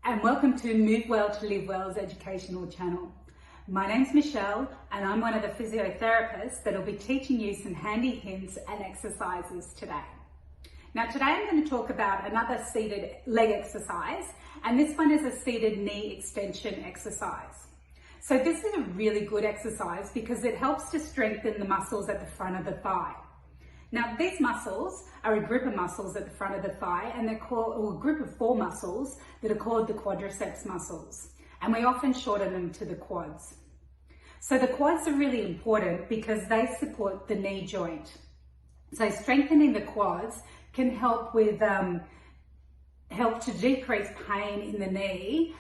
and welcome to Move Well to Live Well's educational channel. My name's Michelle and I'm one of the physiotherapists that will be teaching you some handy hints and exercises today. Now today I'm going to talk about another seated leg exercise, and this one is a seated knee extension exercise. So this is a really good exercise because it helps to strengthen the muscles at the front of the thigh. Now these muscles are a group of muscles at the front of the thigh, and they're called, or a group of 4 muscles that are called the quadriceps muscles, and we often shorten them to the quads. So the quads are really important because they support the knee joint. So strengthening the quads can help with help to decrease pain in the knee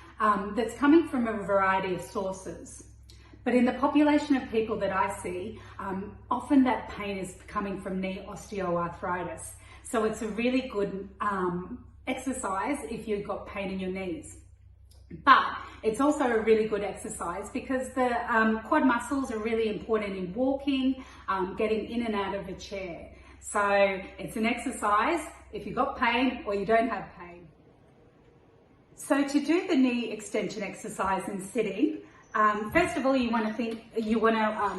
that's coming from a variety of sources. But in the population of people that I see, often that pain is coming from knee osteoarthritis. So it's a really good exercise if you've got pain in your knees. But it's also a really good exercise because the quad muscles are really important in walking, getting in and out of a chair. So it's an exercise if you've got pain or you don't have pain. So to do the knee extension exercise in sitting, first of all, you want to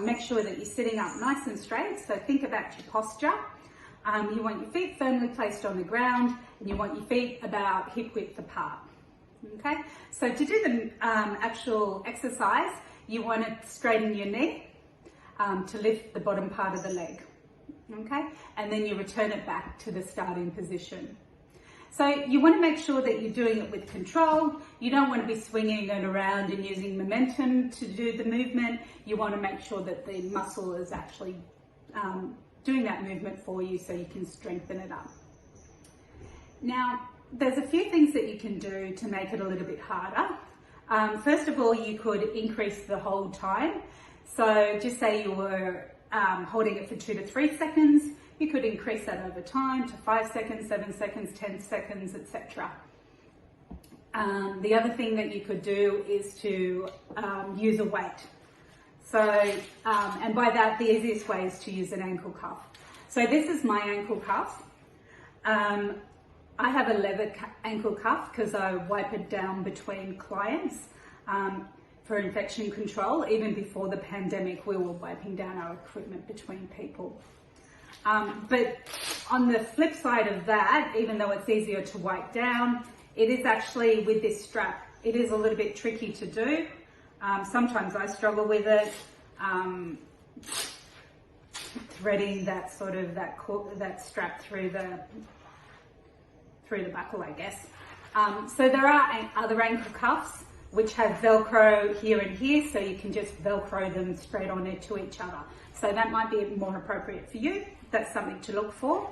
make sure that you're sitting up nice and straight. So think about your posture. You want your feet firmly placed on the ground, and you want your feet about hip width apart. Okay. So to do the actual exercise, you want to straighten your knee to lift the bottom part of the leg. Okay, and then you return it back to the starting position. So you want to make sure that you're doing it with control. You don't want to be swinging it around and using momentum to do the movement. You want to make sure that the muscle is actually doing that movement for you so you can strengthen it up. Now, there's a few things that you can do to make it a little bit harder. First of all, you could increase the hold time. So just say you were holding it for 2 to 3 seconds. You could increase that over time to 5 seconds, 7 seconds, 10 seconds, etc. The other thing that you could do is to use a weight. So, and by that, the easiest way is to use an ankle cuff. So this is my ankle cuff. I have a leather ankle cuff because I wipe it down between clients for infection control. Even before the pandemic, we were wiping down our equipment between people. But on the flip side of that, even though it's easier to wipe down, it is actually with this strap, it is a little bit tricky to do. Sometimes I struggle with it, threading that strap through the buckle, I guess. So there are other ankle cuffs which have Velcro here and here, so you can just Velcro them straight on to each other. So that might be more appropriate for you. That's something to look for.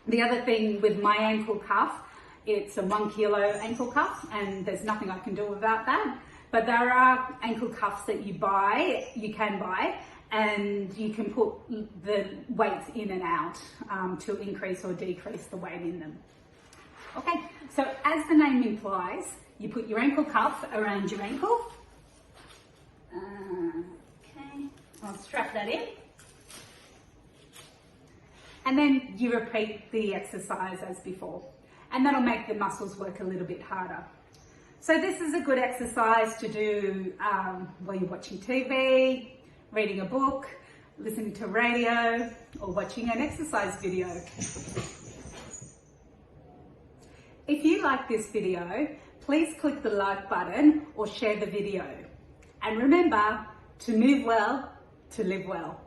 The other thing with my ankle cuff, it's a 1 kilo ankle cuff, and there's nothing I can do about that. But there are ankle cuffs that you can buy, and you can put the weights in and out to increase or decrease the weight in them. Okay, so as the name implies, you put your ankle cuff around your ankle. Okay, I'll strap that in. And then you repeat the exercise as before. And that'll make the muscles work a little bit harder. So this is a good exercise to do while you're watching TV, reading a book, listening to radio, or watching an exercise video. If you like this video, please click the like button or share the video. And remember to move well, to live well.